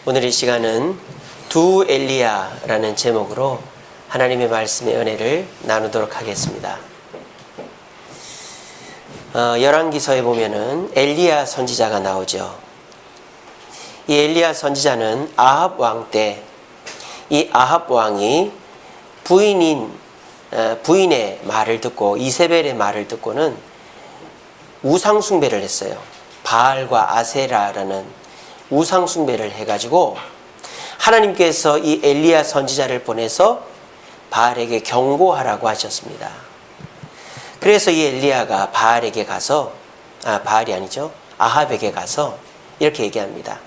오늘 이 시간은 두 엘리야라는 제목으로 하나님의 말씀의 은혜를 나누도록 하겠습니다. 열왕기서에 보면은 엘리야 선지자가 나오죠. 이 엘리야 선지자는 아합 왕 때 이 아합 왕이 부인의 말을 듣고 이세벨의 말을 듣고는 우상 숭배를 했어요. 바알과 아세라라는 우상 숭배를 해가지고 하나님께서 이 엘리야 선지자를 보내서 바알에게 경고하라고 하셨습니다. 그래서 이 엘리야가 바알에게 가서 바알이 아니죠. 아합에게 가서 이렇게 얘기합니다.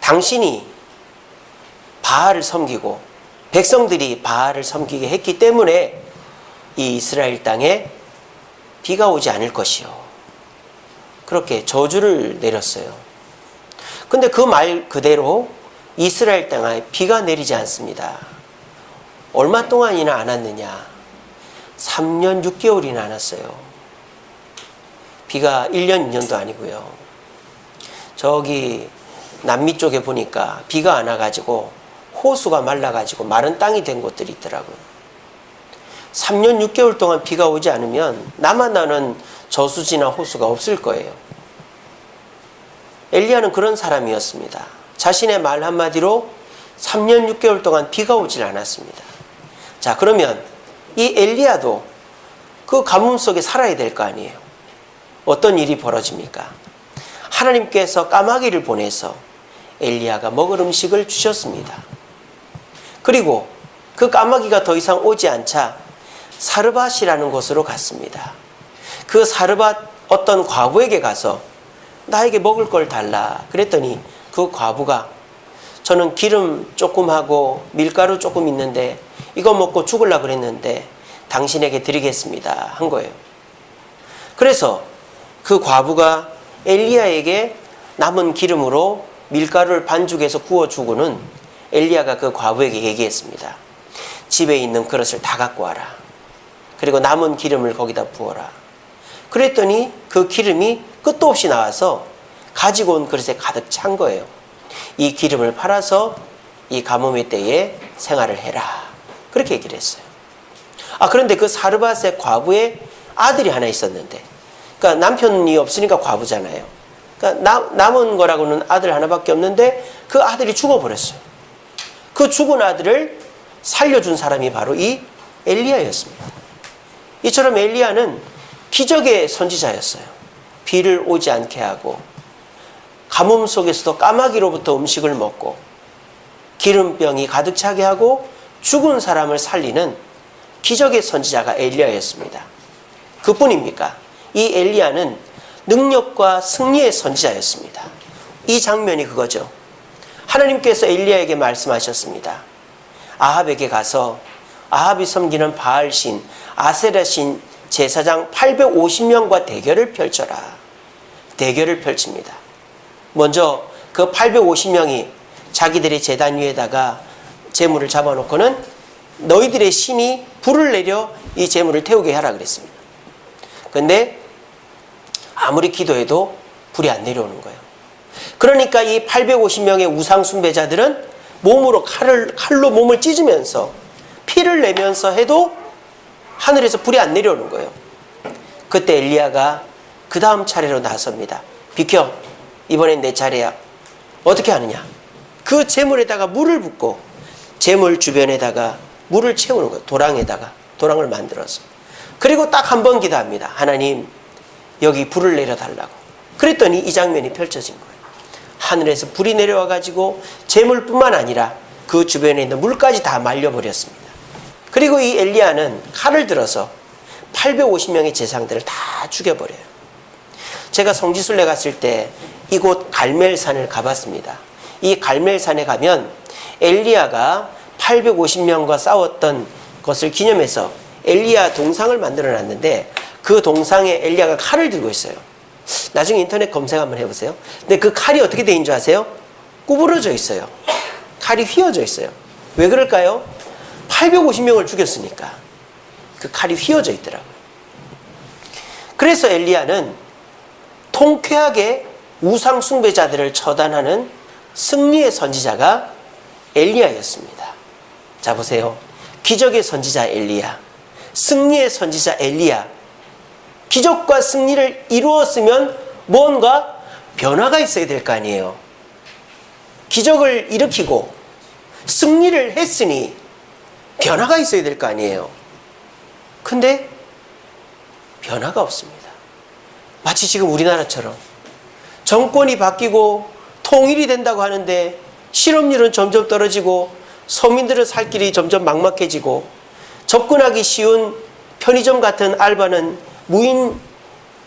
당신이 바알을 섬기고 백성들이 바알을 섬기게 했기 때문에 이 이스라엘 땅에 비가 오지 않을 것이요. 그렇게 저주를 내렸어요. 근데 그 말 그대로 이스라엘 땅에 비가 내리지 않습니다. 얼마 동안이나 안 왔느냐? 3년 6개월이나 안 왔어요. 비가 1년 2년도 아니고요. 저기 남미 쪽에 보니까 비가 안 와가지고 호수가 말라가지고 마른 땅이 된 곳들이 있더라고요. 3년 6개월 동안 비가 오지 않으면 나만 나는 저수지나 호수가 없을 거예요. 엘리야는 그런 사람이었습니다. 자신의 말 한마디로 3년 6개월 동안 비가 오질 않았습니다. 자, 그러면 이 엘리야도 그 가뭄 속에 살아야 될 거 아니에요. 어떤 일이 벌어집니까? 하나님께서 까마귀를 보내서 엘리야가 먹을 음식을 주셨습니다. 그리고 그 까마귀가 더 이상 오지 않자 사르밧이라는 곳으로 갔습니다. 그 사르밧 어떤 과부에게 가서 나에게 먹을 걸 달라 그랬더니 그 과부가 저는 기름 조금 하고 밀가루 조금 있는데 이거 먹고 죽으려고 그랬는데 당신에게 드리겠습니다 한 거예요. 그래서 그 과부가 엘리야에게 남은 기름으로 밀가루를 반죽해서 구워주고는 엘리야가 그 과부에게 얘기했습니다. 집에 있는 그릇을 다 갖고 와라. 그리고 남은 기름을 거기다 부어라. 그랬더니 그 기름이 끝도 없이 나와서 가지고 온 그릇에 가득 찬 거예요. 이 기름을 팔아서 이 가뭄의 때에 생활을 해라. 그렇게 얘기를 했어요. 그런데 그 사르밧의 과부의 아들이 하나 있었는데, 그러니까 남편이 없으니까 과부잖아요. 그러니까 남은 거라고는 아들 하나밖에 없는데 그 아들이 죽어버렸어요. 그 죽은 아들을 살려준 사람이 바로 이 엘리야였습니다. 이처럼 엘리야는 기적의 선지자였어요. 비를 오지 않게 하고 가뭄 속에서도 까마귀로부터 음식을 먹고 기름병이 가득 차게 하고 죽은 사람을 살리는 기적의 선지자가 엘리야였습니다. 그뿐입니까? 이 엘리야는 능력과 승리의 선지자였습니다. 이 장면이 그거죠. 하나님께서 엘리야에게 말씀하셨습니다. 아합에게 가서 아합이 섬기는 바알신, 아세라신 제사장 850명과 대결을 펼쳐라. 대결을 펼칩니다. 먼저 그 850명이 자기들의 제단 위에다가 제물을 잡아놓고는 너희들의 신이 불을 내려 이 제물을 태우게 하라 그랬습니다. 근데 아무리 기도해도 불이 안 내려오는 거예요. 그러니까 이 850명의 우상 숭배자들은 몸으로 칼로 몸을 찢으면서 피를 내면서 해도 하늘에서 불이 안 내려오는 거예요. 그때 엘리야가 그 다음 차례로 나섭니다. 비켜, 이번엔 내 차례야. 어떻게 하느냐? 그 제물에다가 물을 붓고 제물 주변에다가 물을 채우는 거예요. 도랑을 만들어서. 그리고 딱 한 번 기도합니다. 하나님, 여기 불을 내려달라고. 그랬더니 이 장면이 펼쳐진 거예요. 하늘에서 불이 내려와가지고 제물뿐만 아니라 그 주변에 있는 물까지 다 말려버렸습니다. 그리고 이 엘리야는 칼을 들어서 850명의 제사장들을 다 죽여버려요. 제가 성지순례 갔을 때 이곳 갈멜산을 가봤습니다. 이 갈멜산에 가면 엘리야가 850명과 싸웠던 것을 기념해서 엘리야 동상을 만들어 놨는데 그 동상에 엘리야가 칼을 들고 있어요. 나중에 인터넷 검색 한번 해보세요. 근데 그 칼이 어떻게 된 줄 아세요? 구부러져 있어요. 칼이 휘어져 있어요. 왜 그럴까요? 850명을 죽였으니까 그 칼이 휘어져 있더라고요. 그래서 엘리야는 통쾌하게 우상 숭배자들을 처단하는 승리의 선지자가 엘리야였습니다. 자, 보세요. 기적의 선지자 엘리야, 승리의 선지자 엘리야. 기적과 승리를 이루었으면 뭔가 변화가 있어야 될 거 아니에요. 기적을 일으키고 승리를 했으니 변화가 있어야 될 거 아니에요. 근데 변화가 없습니다. 마치 지금 우리나라처럼 정권이 바뀌고 통일이 된다고 하는데 실업률은 점점 떨어지고 서민들의 살 길이 점점 막막해지고 접근하기 쉬운 편의점 같은 알바는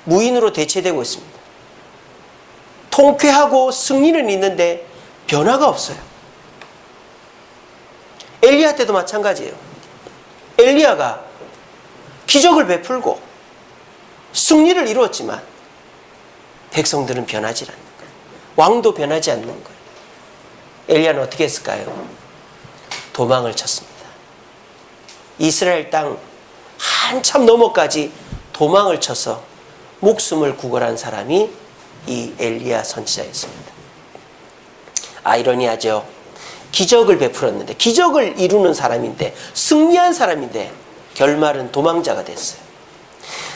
무인으로 대체되고 있습니다. 통쾌하고 승리는 있는데 변화가 없어요. 엘리야 때도 마찬가지예요. 엘리야가 기적을 베풀고 승리를 이루었지만 백성들은 변하지 않는 거예요. 왕도 변하지 않는 거예요. 엘리야는 어떻게 했을까요? 도망을 쳤습니다. 이스라엘 땅 한참 너머까지 도망을 쳐서 목숨을 구걸한 사람이 이 엘리야 선지자였습니다. 아이러니하죠. 기적을 베풀었는데, 기적을 이루는 사람인데, 승리한 사람인데 결말은 도망자가 됐어요.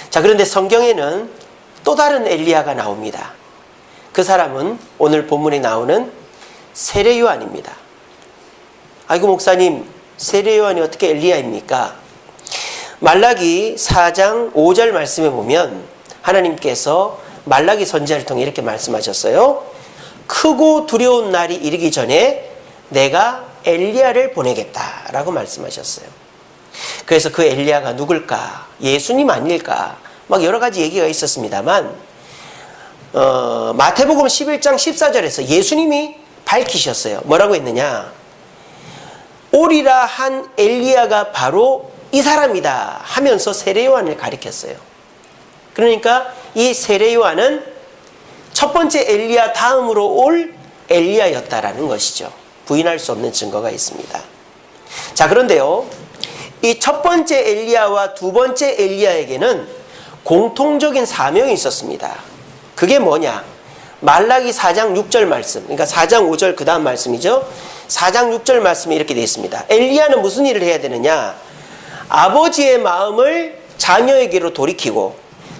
자, 그런데 성경에는 또 다른 엘리야가 나옵니다. 그 사람은 오늘 본문에 나오는 세례 요한입니다. 아이고 목사님, 세례 요한이 어떻게 엘리야입니까? 말라기 4장 5절 말씀에 보면 하나님께서 말라기 선지자를 통해 이렇게 말씀하셨어요. 크고 두려운 날이 이르기 전에 내가 엘리야를 보내겠다라고 말씀하셨어요. 그래서 그 엘리야가 누굴까? 예수님 아닐까? 막 여러 가지 얘기가 있었습니다만 마태복음 11장 14절에서 예수님이 밝히셨어요. 뭐라고 했느냐? 오리라 한 엘리야가 바로 이 사람이다 하면서 세례 요한을 가리켰어요. 그러니까 이 세례 요한은 첫 번째 엘리야 다음으로 올 엘리야였다라는 것이죠. 부인할 수 없는 증거가 있습니다. 자, 그런데요, 이 첫 번째 엘리야와 두 번째 엘리야에게는 공통적인 사명이 있었습니다. 그게 뭐냐? 말라기 4장 6절 말씀, 그러니까 4장 5절 그 다음 말씀이죠. 4장 6절 말씀에 이렇게 되어 있습니다. 엘리야는 무슨 일을 해야 되느냐? 아버지의 마음을 자녀에게로 돌이키고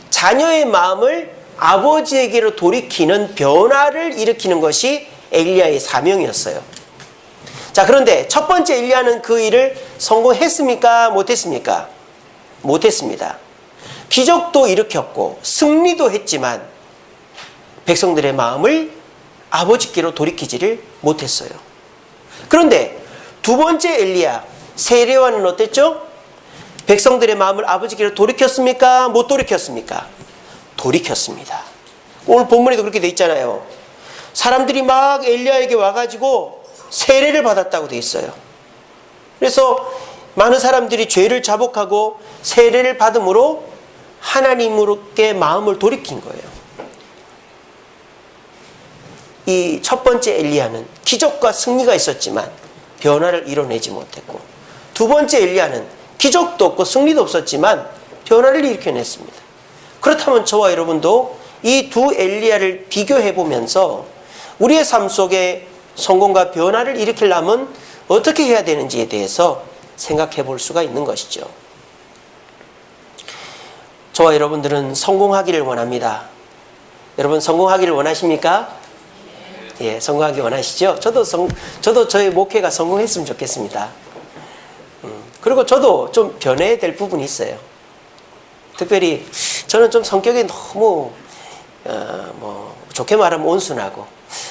자녀의 마음을 아버지에게로 돌이키는 변화를 일으키는 것이 엘리야의 사명이었어요. 자, 그런데 첫 번째 엘리야는 그 일을 성공했습니까? 못했습니까? 못했습니다. 기적도 일으켰고 승리도 했지만 백성들의 마음을 아버지께로 돌이키지를 못했어요. 그런데 두 번째 엘리야 세례 요한은 어땠죠? 백성들의 마음을 아버지께로 돌이켰습니까? 못 돌이켰습니까? 돌이켰습니다. 오늘 본문에도 그렇게 돼 있잖아요. 사람들이 막 엘리야에게 와가지고 세례를 받았다고 돼 있어요. 그래서 많은 사람들이 죄를 자복하고 세례를 받음으로 하나님으로께 마음을 돌이킨 거예요. 이 첫 번째 엘리야는 기적과 승리가 있었지만 변화를 이뤄내지 못했고, 두 번째 엘리야는 기적도 없고 승리도 없었지만 변화를 일으켜냈습니다. 그렇다면 저와 여러분도 이 두 엘리야를 비교해 보면서 우리의 삶 속에 성공과 변화를 일으키려면 어떻게 해야 되는지에 대해서 생각해 볼 수가 있는 것이죠. 저와 여러분들은 성공하기를 원합니다. 여러분 성공하기를 원하십니까? 예, 성공하기 원하시죠? 저도 저의 목회가 성공했으면 좋겠습니다. 그리고 저도 좀 변해야 될 부분이 있어요. 특별히 저는 좀 성격이 너무 좋게 말하면 온순하고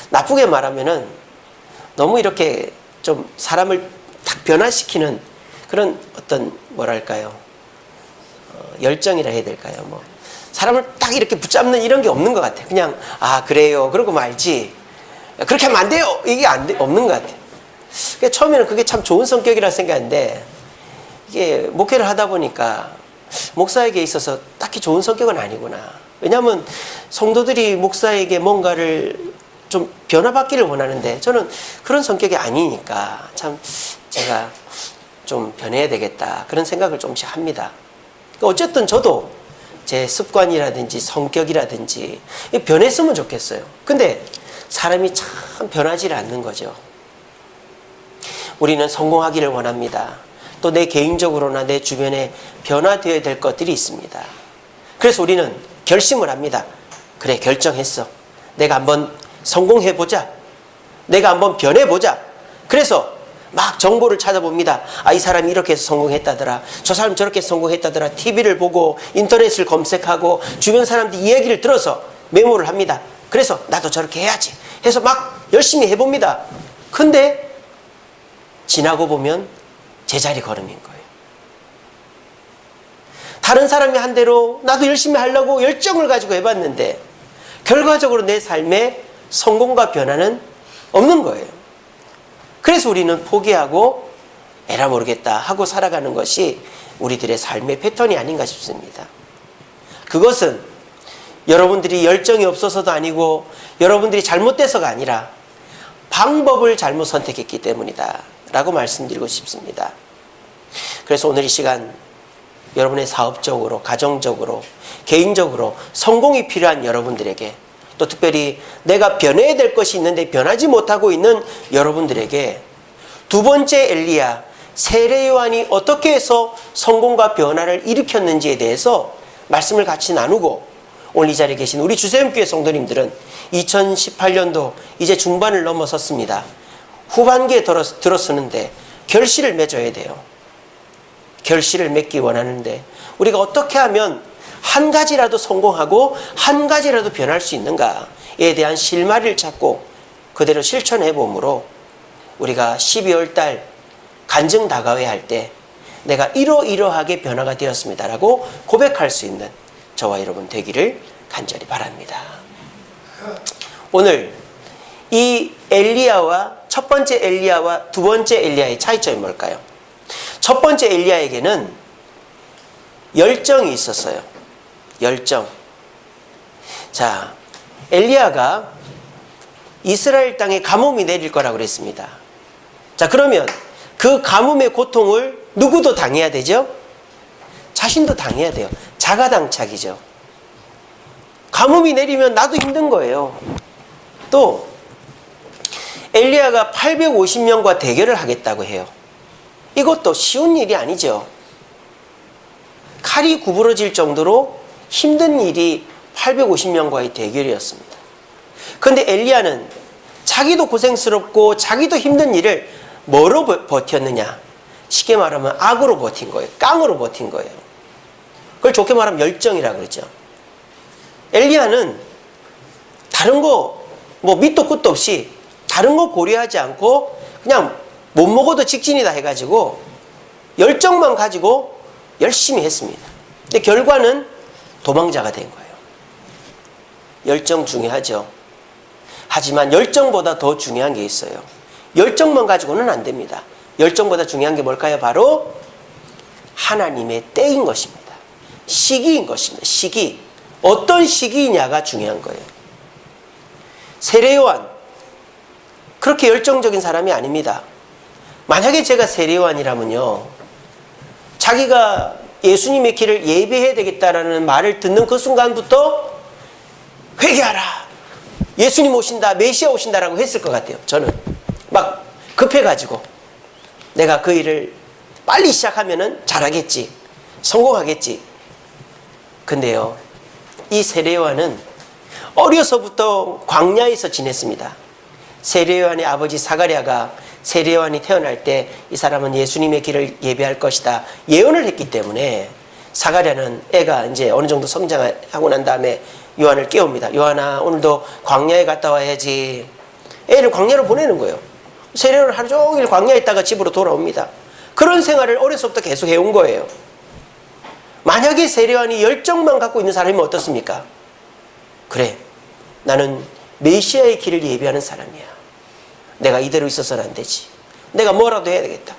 나쁘게 말하면은 너무 이렇게 좀 사람을 딱 변화시키는 그런 어떤 뭐랄까요, 열정이라 해야 될까요? 사람을 딱 이렇게 붙잡는 이런 게 없는 것 같아요. 그냥 그래요 그러고 말지 그렇게 하면 안 돼요 이게 없는 것 같아요. 그러니까 처음에는 그게 참 좋은 성격이라 생각했는데 이게 목회를 하다 보니까 목사에게 있어서 딱히 좋은 성격은 아니구나. 왜냐하면 성도들이 목사에게 뭔가를 좀 변화받기를 원하는데 저는 그런 성격이 아니니까 참 제가 좀 변해야 되겠다 그런 생각을 조금씩 합니다. 어쨌든 저도 제 습관이라든지 성격이라든지 변했으면 좋겠어요. 근데 사람이 참 변하지 않는 거죠. 우리는 성공하기를 원합니다. 또 내 개인적으로나 내 주변에 변화되어야 될 것들이 있습니다. 그래서 우리는 결심을 합니다. 그래, 결정했어. 내가 한번 성공해보자. 내가 한번 변해보자. 그래서 막 정보를 찾아봅니다. 아, 이 사람이 이렇게 해서 성공했다더라. 저 사람 저렇게 해서 성공했다더라. TV를 보고 인터넷을 검색하고 주변 사람들 이야기를 들어서 메모를 합니다. 그래서 나도 저렇게 해야지 해서 막 열심히 해봅니다. 근데 지나고 보면 제자리 걸음인 거예요. 다른 사람이 한 대로 나도 열심히 하려고 열정을 가지고 해봤는데 결과적으로 내 삶에 성공과 변화는 없는 거예요. 그래서 우리는 포기하고 에라 모르겠다 하고 살아가는 것이 우리들의 삶의 패턴이 아닌가 싶습니다. 그것은 여러분들이 열정이 없어서도 아니고 여러분들이 잘못돼서가 아니라 방법을 잘못 선택했기 때문이다 라고 말씀드리고 싶습니다. 그래서 오늘 이 시간 여러분의 사업적으로, 가정적으로, 개인적으로 성공이 필요한 여러분들에게, 또 특별히 내가 변해야 될 것이 있는데 변하지 못하고 있는 여러분들에게 두 번째 엘리야, 세례 요한이 어떻게 해서 성공과 변화를 일으켰는지에 대해서 말씀을 같이 나누고, 오늘 이 자리에 계신 우리 주세움교회 성도님들은 2018년도 이제 중반을 넘어섰습니다. 후반기에 들어서는데 결실을 맺어야 돼요. 결실을 맺기 원하는데 우리가 어떻게 하면 한 가지라도 성공하고 한 가지라도 변할 수 있는가에 대한 실마리를 찾고 그대로 실천해 봄으로 우리가 12월 달 간증 다가회 할 때 내가 이러이러하게 변화가 되었습니다라고 고백할 수 있는 저와 여러분 되기를 간절히 바랍니다. 오늘 이 엘리야와 첫 번째 엘리야와 두 번째 엘리야의 차이점이 뭘까요? 첫 번째 엘리야에게는 열정이 있었어요. 열정. 자, 엘리야가 이스라엘 땅에 가뭄이 내릴 거라고 그랬습니다. 자, 그러면 그 가뭄의 고통을 누구도 당해야 되죠? 자신도 당해야 돼요. 자가당착이죠. 가뭄이 내리면 나도 힘든 거예요. 또 엘리야가 850명과 대결을 하겠다고 해요. 이것도 쉬운 일이 아니죠. 칼이 구부러질 정도로 힘든 일이 850명과의 대결이었습니다. 그런데 엘리야는 자기도 고생스럽고 자기도 힘든 일을 뭐로 버텼느냐? 쉽게 말하면 악으로 버틴 거예요. 깡으로 버틴 거예요. 그걸 좋게 말하면 열정이라고 그러죠. 엘리야는 다른 거 뭐 밑도 끝도 없이 다른 거 고려하지 않고 그냥 못 먹어도 직진이다 해가지고 열정만 가지고 열심히 했습니다. 근데 결과는 도망자가 된 거예요. 열정 중요하죠. 하지만 열정보다 더 중요한 게 있어요. 열정만 가지고는 안 됩니다. 열정보다 중요한 게 뭘까요? 바로 하나님의 때인 것입니다. 시기인 것입니다. 시기. 어떤 시기냐가 중요한 거예요. 세례 요한, 그렇게 열정적인 사람이 아닙니다. 만약에 제가 세례 요한이라면요, 자기가 예수님의 길을 예배해야 되겠다라는 말을 듣는 그 순간부터 회개하라, 예수님 오신다, 메시아 오신다라고 했을 것 같아요. 저는 막 급해가지고 내가 그 일을 빨리 시작하면은 잘하겠지, 성공하겠지. 근데요, 이 세례 요한은 어려서부터 광야에서 지냈습니다. 세례 요한의 아버지 사가랴가 세례 요한이 태어날 때 이 사람은 예수님의 길을 예배할 것이다 예언을 했기 때문에 사가랴는 애가 이제 어느 정도 성장하고 난 다음에 요한을 깨웁니다. 요한아, 오늘도 광야에 갔다 와야지. 애를 광야로 보내는 거예요. 세례 요한은 하루 종일 광야에 있다가 집으로 돌아옵니다. 그런 생활을 어려서부터 계속 해온 거예요. 만약에 세례 요한이 열정만 갖고 있는 사람이면 어떻습니까? 그래, 나는 메시아의 길을 예배하는 사람이야. 내가 이대로 있어서는 안 되지. 내가 뭐라도 해야 되겠다.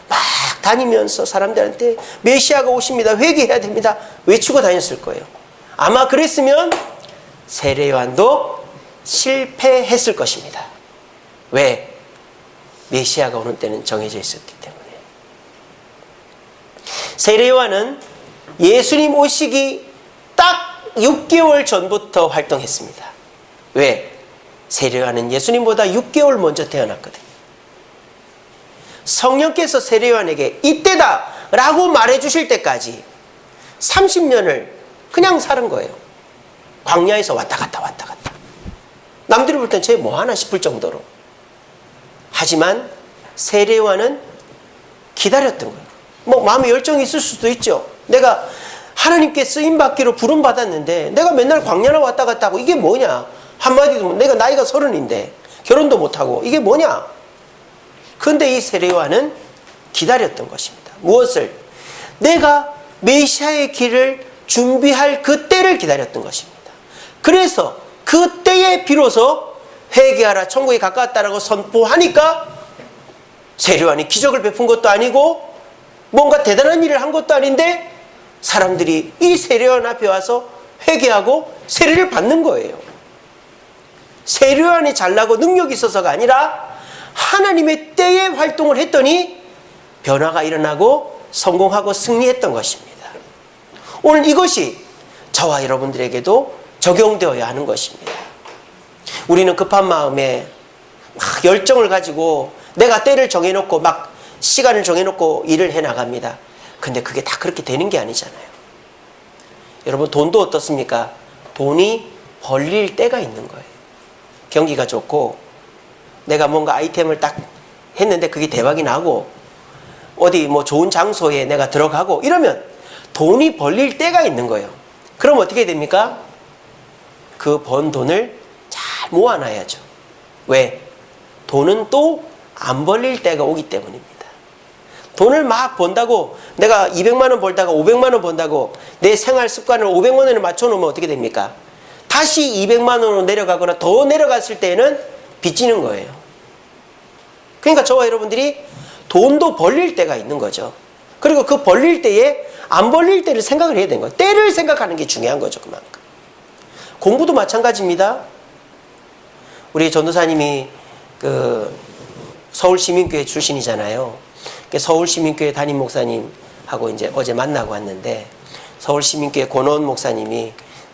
막 다니면서 사람들한테 메시아가 오십니다, 회개해야 됩니다 외치고 다녔을 거예요. 아마 그랬으면 세례 요한도 실패했을 것입니다. 왜? 메시아가 오는 때는 정해져 있었기 때문에. 세례 요한은 예수님 오시기 딱 6개월 전부터 활동했습니다. 왜? 세례요한은 예수님보다 6개월 먼저 태어났거든요. 성령께서 세례요한에게 이때다 라고 말해주실 때까지 30년을 그냥 사는 거예요. 광야에서 왔다 갔다 왔다 갔다. 남들이 볼 땐 쟤 뭐하나 싶을 정도로. 하지만 세례요한은 기다렸던 거예요. 뭐 마음에 열정이 있을 수도 있죠. 내가 하나님께 쓰임받기로 부름받았는데 내가 맨날 광야나 왔다 갔다 하고 이게 뭐냐. 한마디도 내가 나이가 30인데 결혼도 못하고 이게 뭐냐. 그런데 이 세례요한은 기다렸던 것입니다. 무엇을? 내가 메시아의 길을 준비할 그 때를 기다렸던 것입니다. 그래서 그 때에 비로소 회개하라 천국이 가까웠다라고 선포하니까 세례요한이 기적을 베푼 것도 아니고 뭔가 대단한 일을 한 것도 아닌데 사람들이 이 세례요한 앞에 와서 회개하고 세례를 받는 거예요. 세례요한이 잘나고 능력이 있어서가 아니라 하나님의 때에 활동을 했더니 변화가 일어나고 성공하고 승리했던 것입니다. 오늘 이것이 저와 여러분들에게도 적용되어야 하는 것입니다. 우리는 급한 마음에 막 열정을 가지고 내가 때를 정해놓고 막 시간을 정해놓고 일을 해나갑니다. 근데 그게 다 그렇게 되는 게 아니잖아요. 여러분 돈도 어떻습니까? 돈이 벌릴 때가 있는 거예요. 경기가 좋고 내가 뭔가 아이템을 딱 했는데 그게 대박이 나고 어디 뭐 좋은 장소에 내가 들어가고 이러면 돈이 벌릴 때가 있는 거예요. 그럼 어떻게 됩니까? 그 번 돈을 잘 모아놔야죠. 왜? 돈은 또 안 벌릴 때가 오기 때문입니다. 돈을 막 번다고 내가 200만 원 벌다가 500만 원 번다고 내 생활 습관을 500만 원에 맞춰놓으면 어떻게 됩니까? 다시 200만 원으로 내려가거나 더 내려갔을 때는 빚지는 거예요. 그러니까 저와 여러분들이 돈도 벌릴 때가 있는 거죠. 그리고 그 벌릴 때에 안 벌릴 때를 생각을 해야 되는 거예요. 때를 생각하는 게 중요한 거죠. 그만큼. 공부도 마찬가지입니다. 우리 전도사님이 서울시민교회 출신이잖아요. 서울시민교회 담임 목사님하고 이제 어제 만나고 왔는데 서울시민교회 권원 목사님이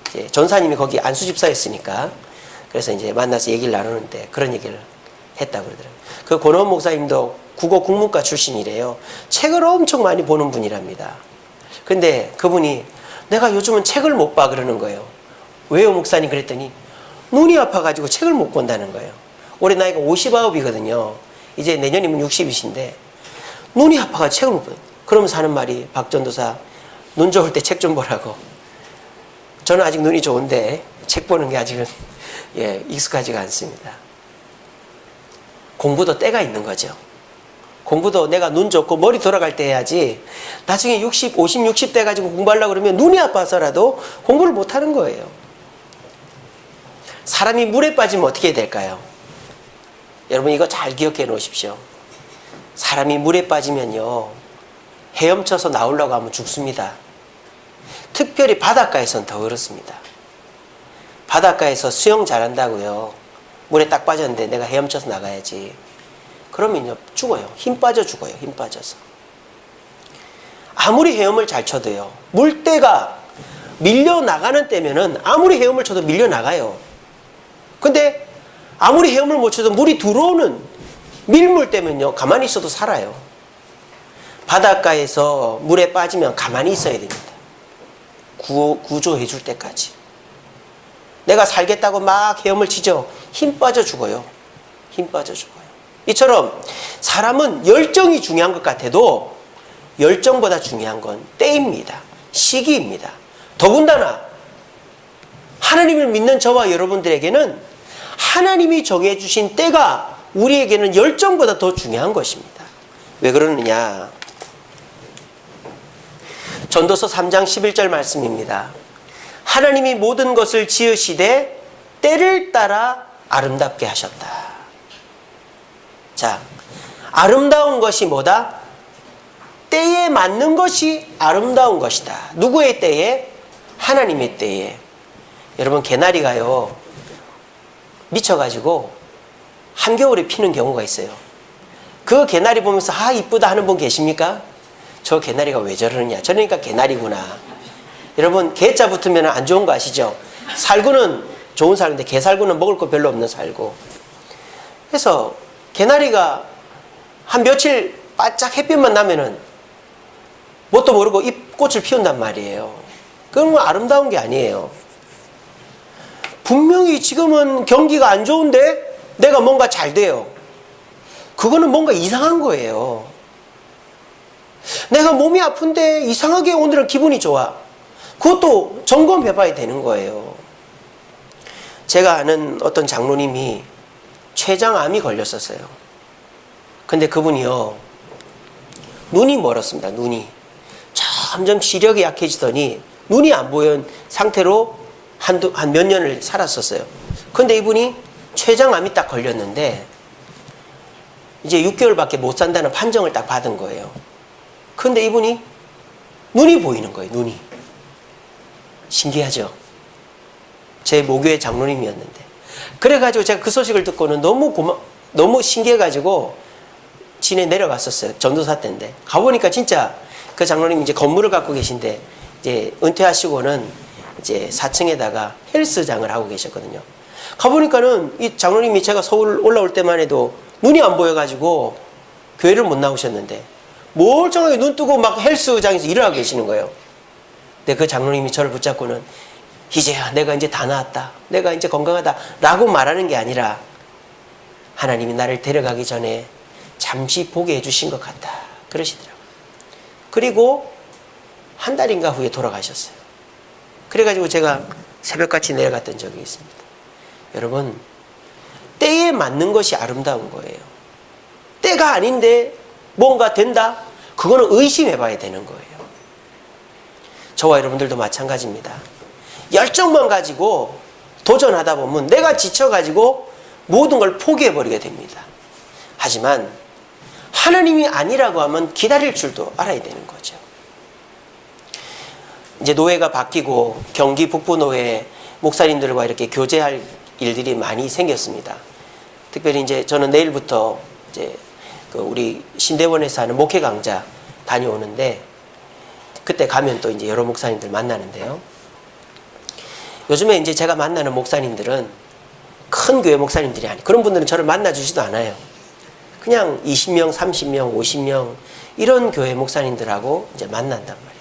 이제 전사님이 거기 안수집사였으니까 그래서 이제 만나서 얘기를 나누는데 그런 얘기를 했다고 그러더라고요. 그 권원 목사님도 국어 국문과 출신이래요. 책을 엄청 많이 보는 분이랍니다. 근데 그분이 내가 요즘은 책을 못 봐 그러는 거예요. 왜요 목사님? 그랬더니 눈이 아파가지고 책을 못 본다는 거예요. 올해 나이가 59이거든요. 이제 내년이면 60이신데 눈이 아파가지고 책을 못 봐요. 그러면서 하는 말이 박 전도사 눈 좋을 때 책 좀 보라고. 저는 아직 눈이 좋은데 책 보는 게 아직은 익숙하지가 않습니다. 공부도 때가 있는 거죠. 공부도 내가 눈 좋고 머리 돌아갈 때 해야지 나중에 60, 50, 60대 가지고 공부하려고 그러면 눈이 아파서라도 공부를 못하는 거예요. 사람이 물에 빠지면 어떻게 될까요? 여러분 이거 잘 기억해 놓으십시오. 사람이 물에 빠지면요 헤엄쳐서 나오려고 하면 죽습니다. 특별히 바닷가에서는 더 그렇습니다. 바닷가에서 수영 잘한다고요. 물에 딱 빠졌는데 내가 헤엄쳐서 나가야지. 그러면요 죽어요. 힘 빠져 죽어요. 힘 빠져서. 아무리 헤엄을 잘 쳐도요 물때가 밀려나가는 때면은 아무리 헤엄을 쳐도 밀려나가요. 근데 아무리 헤엄을 못 쳐도 물이 들어오는 밀물 때면요 가만히 있어도 살아요. 바닷가에서 물에 빠지면 가만히 있어야 됩니다. 구조해 줄 때까지. 내가 살겠다고 막 헤엄을 치죠. 힘 빠져 죽어요. 힘 빠져 죽어요. 이처럼 사람은 열정이 중요한 것 같아도 열정보다 중요한 건 때입니다. 시기입니다. 더군다나 하나님을 믿는 저와 여러분들에게는 하나님이 정해주신 때가 우리에게는 열정보다 더 중요한 것입니다. 왜 그러느냐? 전도서 3장 11절 말씀입니다. 하나님이 모든 것을 지으시되 때를 따라 아름답게 하셨다. 자, 아름다운 것이 뭐다? 때에 맞는 것이 아름다운 것이다. 누구의 때에? 하나님의 때에. 여러분 개나리가요 미쳐가지고 한겨울에 피는 경우가 있어요. 그 개나리 보면서 아 이쁘다 하는 분 계십니까? 저 개나리가 왜 저러느냐. 저러니까 개나리구나. 여러분 개자 붙으면 안 좋은 거 아시죠? 살구는 좋은 살인데 개살구는 먹을 거 별로 없는 살고. 그래서 개나리가 한 며칠 바짝 햇빛만 나면은 뭣도 모르고 잎꽃을 피운단 말이에요. 그건 뭐 아름다운 게 아니에요. 분명히 지금은 경기가 안 좋은데 내가 뭔가 잘 돼요. 그거는 뭔가 이상한 거예요. 내가 몸이 아픈데 이상하게 오늘은 기분이 좋아. 그것도 점검해 봐야 되는 거예요. 제가 아는 어떤 장로님이 췌장암이 걸렸었어요. 근데 그분이요, 눈이 멀었습니다. 눈이 점점 시력이 약해지더니 눈이 안 보이는 상태로 한 몇 년을 살았었어요. 근데 이분이 췌장암이 딱 걸렸는데 이제 6개월밖에 못 산다는 판정을 딱 받은 거예요. 근데 이분이 눈이 보이는 거예요. 눈이. 신기하죠? 제 모교의 장로님이었는데. 그래가지고 제가 그 소식을 듣고는 너무 신기해가지고 진에 내려갔었어요. 전도사 때인데. 가보니까 진짜 그 장로님이 이제 건물을 갖고 계신데 이제 은퇴하시고는 이제 4층에다가 헬스장을 하고 계셨거든요. 가보니까는 이 장로님이 제가 서울 올라올 때만 해도 눈이 안 보여가지고 교회를 못 나오셨는데 멀쩡하게 눈 뜨고 막 헬스장에서 일을 하고 계시는 거예요. 근데 그 장로님이 저를 붙잡고는 이제야 내가 이제 다 나았다. 내가 이제 건강하다. 라고 말하는 게 아니라 하나님이 나를 데려가기 전에 잠시 보게 해주신 것 같다. 그러시더라고요. 그리고 한 달인가 후에 돌아가셨어요. 그래가지고 제가 새벽같이 내려갔던 적이 있습니다. 여러분, 때에 맞는 것이 아름다운 거예요. 때가 아닌데 뭔가 된다? 그거는 의심해 봐야 되는 거예요. 저와 여러분들도 마찬가지입니다. 열정만 가지고 도전하다 보면 내가 지쳐가지고 모든 걸 포기해버리게 됩니다. 하지만 하나님이 아니라고 하면 기다릴 줄도 알아야 되는 거죠. 이제 노회가 바뀌고 경기 북부노회 목사님들과 이렇게 교제할 일들이 많이 생겼습니다. 특별히 이제 저는 내일부터 이제 그 우리 신대원에서 하는 목회 강좌 다녀오는데 그때 가면 또 이제 여러 목사님들 만나는데요. 요즘에 이제 제가 만나는 목사님들은 큰 교회 목사님들이 아니에요. 그런 분들은 저를 만나주지도 않아요. 그냥 20명, 30명, 50명 이런 교회 목사님들하고 이제 만난단 말이에요.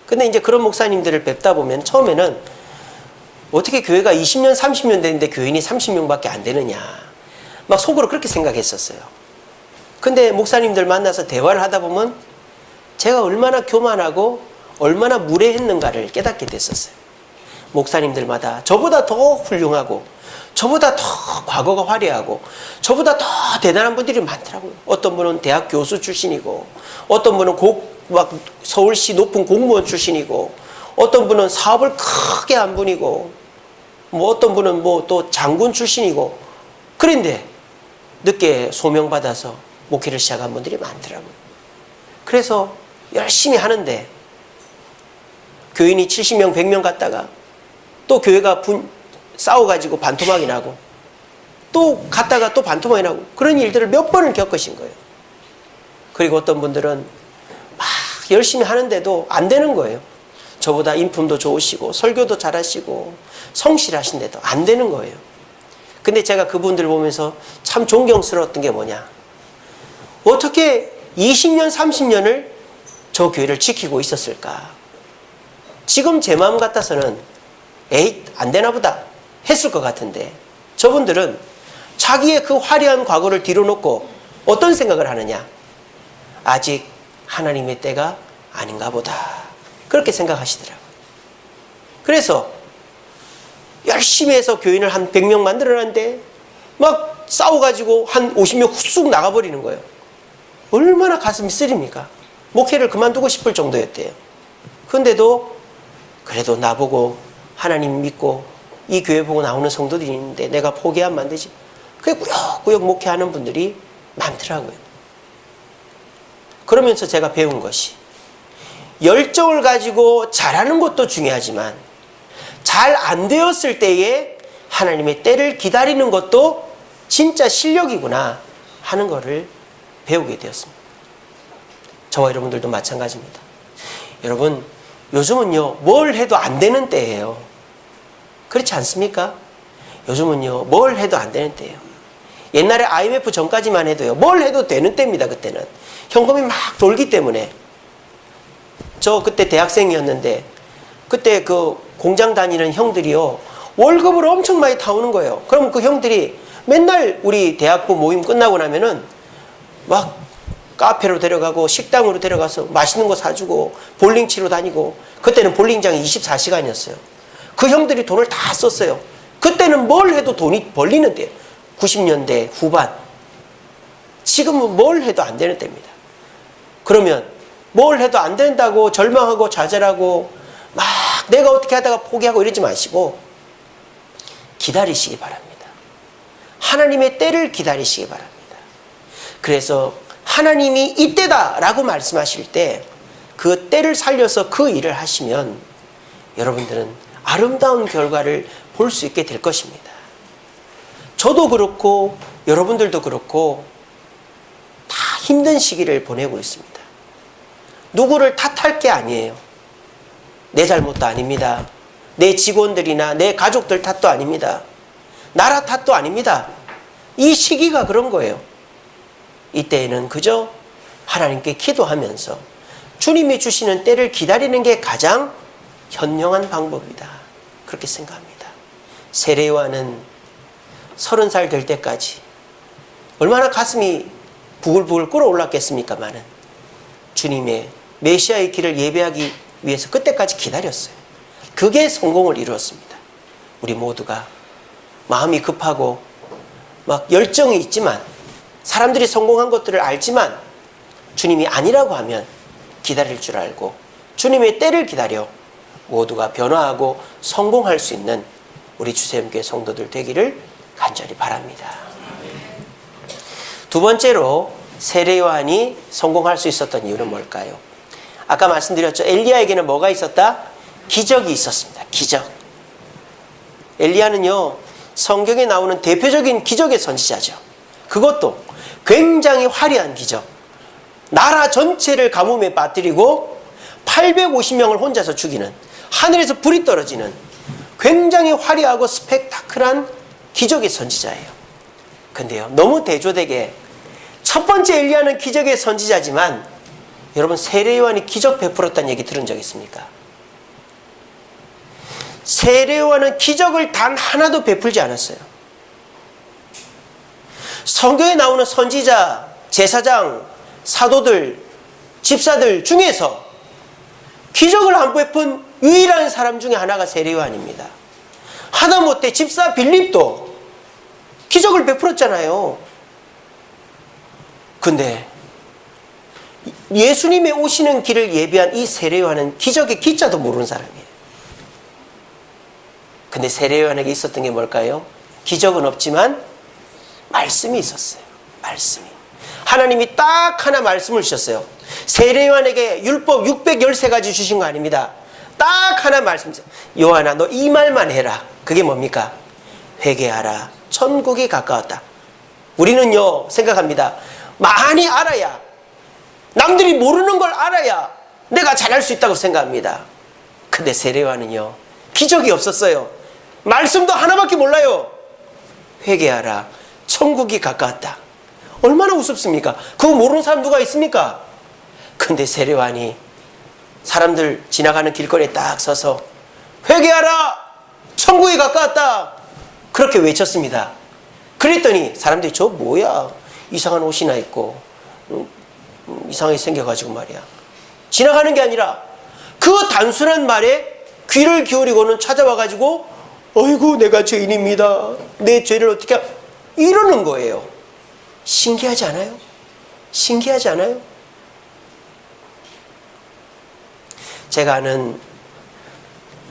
근데 이제 그런 목사님들을 뵙다 보면 처음에는 어떻게 교회가 20년, 30년 됐는데 교인이 30명밖에 안 되느냐. 막 속으로 그렇게 생각했었어요. 근데 목사님들 만나서 대화를 하다 보면 제가 얼마나 교만하고 얼마나 무례했는가를 깨닫게 됐었어요. 목사님들마다 저보다 더 훌륭하고 저보다 더 과거가 화려하고 저보다 더 대단한 분들이 많더라고요. 어떤 분은 대학 교수 출신이고 어떤 분은 막 서울시 높은 공무원 출신이고 어떤 분은 사업을 크게 한 분이고 뭐 어떤 분은 뭐 또 장군 출신이고 그런데 늦게 소명받아서 목회를 시작한 분들이 많더라고요. 그래서 열심히 하는데 교인이 70명, 100명 갔다가 또 교회가 싸워가지고 반토막이 나고 또 갔다가 또 반토막이 나고 그런 일들을 몇 번을 겪으신 거예요. 그리고 어떤 분들은 막 열심히 하는데도 안 되는 거예요. 저보다 인품도 좋으시고 설교도 잘하시고 성실하신데도 안 되는 거예요. 근데 제가 그분들 보면서 참 존경스러웠던 게 뭐냐. 어떻게 20년, 30년을 저 교회를 지키고 있었을까. 지금 제 마음 같아서는 에이 안 되나 보다 했을 것 같은데 저분들은 자기의 그 화려한 과거를 뒤로 놓고 어떤 생각을 하느냐. 아직 하나님의 때가 아닌가 보다. 그렇게 생각하시더라고요. 그래서 열심히 해서 교인을 한 100명 만들어놨는데 막 싸워가지고 한 50명 훅 나가버리는 거예요. 얼마나 가슴이 쓰립니까? 목회를 그만두고 싶을 정도였대요. 그런데도 그래도 나보고 하나님 믿고 이 교회 보고 나오는 성도들이 있는데 내가 포기하면 안 되지. 그게 꾸역꾸역 목회하는 분들이 많더라고요. 그러면서 제가 배운 것이 열정을 가지고 잘하는 것도 중요하지만 잘 안 되었을 때에 하나님의 때를 기다리는 것도 진짜 실력이구나 하는 것을 배우게 되었습니다. 저와 여러분들도 마찬가지입니다. 여러분 요즘은요 뭘 해도 안 되는 때예요. 그렇지 않습니까? 요즘은요, 뭘 해도 안 되는 때예요. 옛날에 IMF 전까지만 해도요, 뭘 해도 되는 때입니다, 그때는. 현금이 막 돌기 때문에. 저 그때 대학생이었는데, 그때 그 공장 다니는 형들이요, 월급을 엄청 많이 타오는 거예요. 그럼 그 형들이 맨날 우리 대학부 모임 끝나고 나면은 막 카페로 데려가고 식당으로 데려가서 맛있는 거 사주고 볼링 치러 다니고, 그때는 볼링장이 24시간이었어요. 그 형들이 돈을 다 썼어요. 그때는 뭘 해도 돈이 벌리는데요. 90년대 후반. 지금은 뭘 해도 안 되는 때입니다. 그러면 뭘 해도 안 된다고 절망하고 좌절하고 막 내가 어떻게 하다가 포기하고 이러지 마시고 기다리시기 바랍니다. 하나님의 때를 기다리시기 바랍니다. 그래서 하나님이 이때다라고 말씀하실 때 그 때를 살려서 그 일을 하시면 여러분들은 아름다운 결과를 볼 수 있게 될 것입니다. 저도 그렇고 여러분들도 그렇고 다 힘든 시기를 보내고 있습니다. 누구를 탓할 게 아니에요. 내 잘못도 아닙니다. 내 직원들이나 내 가족들 탓도 아닙니다. 나라 탓도 아닙니다. 이 시기가 그런 거예요. 이때에는 그저 하나님께 기도하면서 주님이 주시는 때를 기다리는 게 가장 현명한 방법이다. 그렇게 생각합니다. 세례요한은 30살 될 때까지 얼마나 가슴이 부글부글 끓어올랐겠습니까마는 주님의 메시아의 길을 예배하기 위해서 그때까지 기다렸어요. 그게 성공을 이루었습니다. 우리 모두가 마음이 급하고 막 열정이 있지만 사람들이 성공한 것들을 알지만 주님이 아니라고 하면 기다릴 줄 알고 주님의 때를 기다려 모두가 변화하고 성공할 수 있는 우리 주세음교회 성도들 되기를 간절히 바랍니다. 두 번째로 세례요한이 성공할 수 있었던 이유는 뭘까요? 아까 말씀드렸죠. 엘리야에게는 뭐가 있었다? 기적이 있었습니다. 기적. 엘리야는요, 성경에 나오는 대표적인 기적의 선지자죠. 그것도 굉장히 화려한 기적. 나라 전체를 가뭄에 빠뜨리고 850명을 혼자서 죽이는, 하늘에서 불이 떨어지는 굉장히 화려하고 스펙타클한 기적의 선지자예요. 근데요, 너무 대조되게 첫 번째 엘리야는 기적의 선지자지만 여러분, 세례요한이 기적 베풀었다는 얘기 들은 적 있습니까? 세례요한은 기적을 단 하나도 베풀지 않았어요. 성경에 나오는 선지자, 제사장, 사도들, 집사들 중에서 기적을 안 베푼 유일한 사람 중에 하나가 세례요한입니다. 하다못해 집사 빌립도 기적을 베풀었잖아요. 근데 예수님의 오시는 길을 예비한 이 세례요한은 기적의 기자도 모르는 사람이에요. 근데 세례요한에게 있었던 게 뭘까요? 기적은 없지만 말씀이 있었어요. 말씀이. 하나님이 딱 하나 말씀을 주셨어요. 세례요한에게 율법 613가지 주신 거 아닙니다. 딱 하나 말씀. 요한아, 너 이 말만 해라. 그게 뭡니까? 회개하라. 천국이 가까웠다. 우리는요, 생각합니다. 많이 알아야, 남들이 모르는 걸 알아야 내가 잘할 수 있다고 생각합니다. 근데 세례요한은요, 기적이 없었어요. 말씀도 하나밖에 몰라요. 회개하라. 천국이 가까웠다. 얼마나 우습습니까? 그거 모르는 사람 누가 있습니까? 근데 세례요한이 사람들 지나가는 길거리에 딱 서서 회개하라! 천국이 가까웠다! 그렇게 외쳤습니다. 그랬더니 사람들이 저 뭐야? 이상한 옷이나 입고 이상하게 생겨가지고 말이야. 지나가는 게 아니라 그 단순한 말에 귀를 기울이고는 찾아와가지고 어이구 내가 죄인입니다. 내 죄를 어떻게 이러는 거예요. 신기하지 않아요? 신기하지 않아요? 제가 아는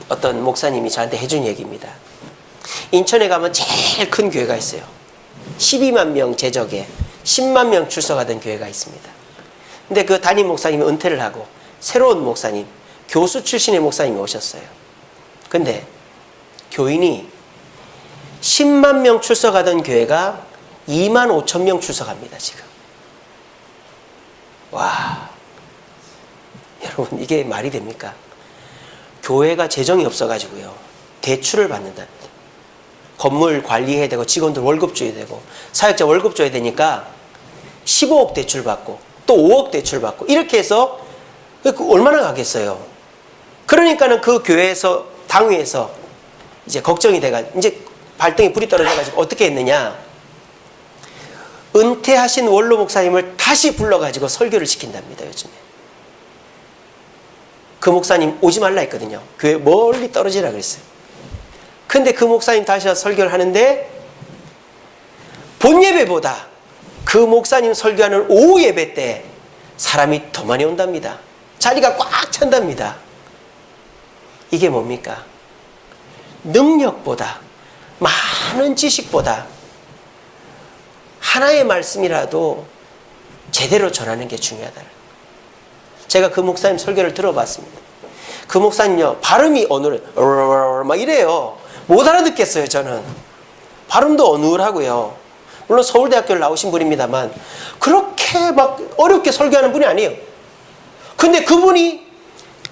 어떤 목사님이 저한테 해준 얘기입니다. 인천에 가면 제일 큰 교회가 있어요. 12만 명 제적에 10만 명 출석하던 교회가 있습니다. 근데 그 담임 목사님이 은퇴를 하고 새로운 목사님, 교수 출신의 목사님이 오셨어요. 근데 교인이 10만 명 출석하던 교회가 2만 5천 명 출석합니다, 지금. 와, 여러분 이게 말이 됩니까? 교회가 재정이 없어가지고요. 대출을 받는답니다. 건물 관리해야 되고 직원들 월급 줘야 되고 사역자 월급 줘야 되니까 15억 대출 받고 또 5억 대출 받고 이렇게 해서 얼마나 가겠어요. 그러니까는 그 교회에서 당회에서 이제 걱정이 돼가 이제 발등에 불이 떨어져가지고 어떻게 했느냐. 은퇴하신 원로 목사님을 다시 불러가지고 설교를 시킨답니다. 요즘에. 그 목사님 오지 말라 했거든요. 교회 멀리 떨어지라 그랬어요. 근데 그 목사님 다시 와서 설교를 하는데 본 예배보다 그 목사님 설교하는 오후 예배 때 사람이 더 많이 온답니다. 자리가 꽉 찬답니다. 이게 뭡니까? 능력보다 많은 지식보다 하나의 말씀이라도 제대로 전하는 게 중요하다. 제가 그 목사님 설교를 들어봤습니다. 그 목사님요 발음이 어눌해 막 이래요. 못 알아듣겠어요. 저는 발음도 어눌하고요. 물론 서울대학교를 나오신 분입니다만 그렇게 막 어렵게 설교하는 분이 아니에요. 근데 그분이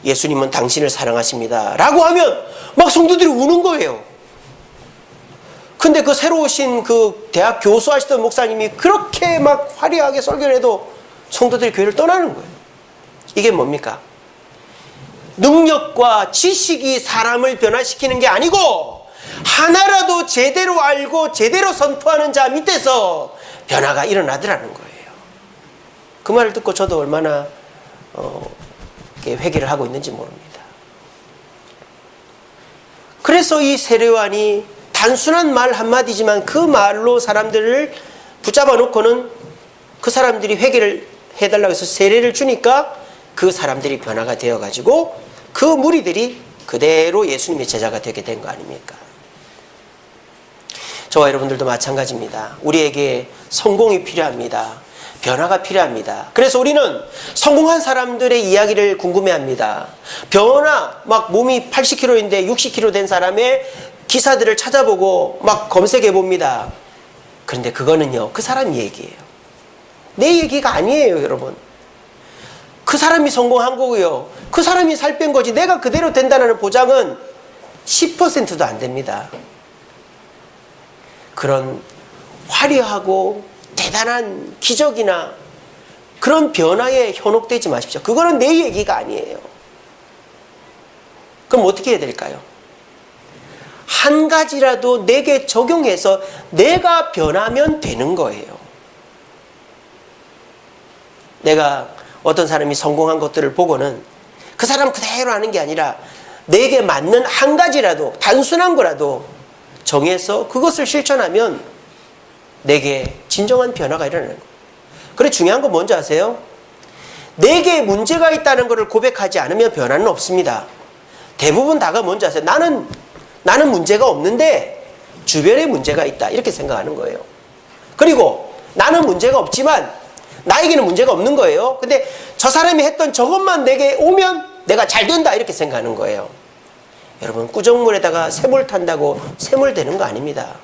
예수님은 당신을 사랑하십니다 라고 하면 막 성도들이 우는 거예요. 근데 그 새로 오신 그 대학 교수 하시던 목사님이 그렇게 막 화려하게 설교를 해도 성도들이 교회를 떠나는 거예요. 이게 뭡니까? 능력과 지식이 사람을 변화시키는 게 아니고 하나라도 제대로 알고 제대로 선포하는 자 밑에서 변화가 일어나더라는 거예요. 그 말을 듣고 저도 얼마나 회개를 하고 있는지 모릅니다. 그래서 이 세례요한이 단순한 말 한마디지만 그 말로 사람들을 붙잡아 놓고는 그 사람들이 회개를 해달라고 해서 세례를 주니까 그 사람들이 변화가 되어가지고 그 무리들이 그대로 예수님의 제자가 되게 된 거 아닙니까? 저와 여러분들도 마찬가지입니다. 우리에게 성공이 필요합니다. 변화가 필요합니다. 그래서 우리는 성공한 사람들의 이야기를 궁금해합니다. 변화, 막 몸이 80kg인데 60kg 된 사람의 기사들을 찾아보고 막 검색해 봅니다. 그런데 그거는요, 그 사람 얘기예요. 내 얘기가 아니에요, 여러분. 그 사람이 성공한 거고요. 그 사람이 살 뺀 거지. 내가 그대로 된다는 보장은 10%도 안 됩니다. 그런 화려하고 대단한 기적이나 그런 변화에 현혹되지 마십시오. 그거는 내 얘기가 아니에요. 그럼 어떻게 해야 될까요? 한 가지라도 내게 적용해서 내가 변하면 되는 거예요. 내가 어떤 사람이 성공한 것들을 보고는 그 사람 그대로 하는 게 아니라 내게 맞는 한 가지라도 단순한 거라도 정해서 그것을 실천하면 내게 진정한 변화가 일어나는 거예요. 그래 중요한 건 뭔지 아세요? 내게 문제가 있다는 것을 고백하지 않으면 변화는 없습니다. 대부분 다가 뭔지 아세요? 나는 문제가 없는데 주변에 문제가 있다 이렇게 생각하는 거예요. 그리고 나는 문제가 없지만 나에게는 문제가 없는 거예요. 근데 저 사람이 했던 저것만 내게 오면 내가 잘 된다 이렇게 생각하는 거예요. 여러분 꾸정물에다가 샘물 탄다고 샘물 되는 거 아닙니다.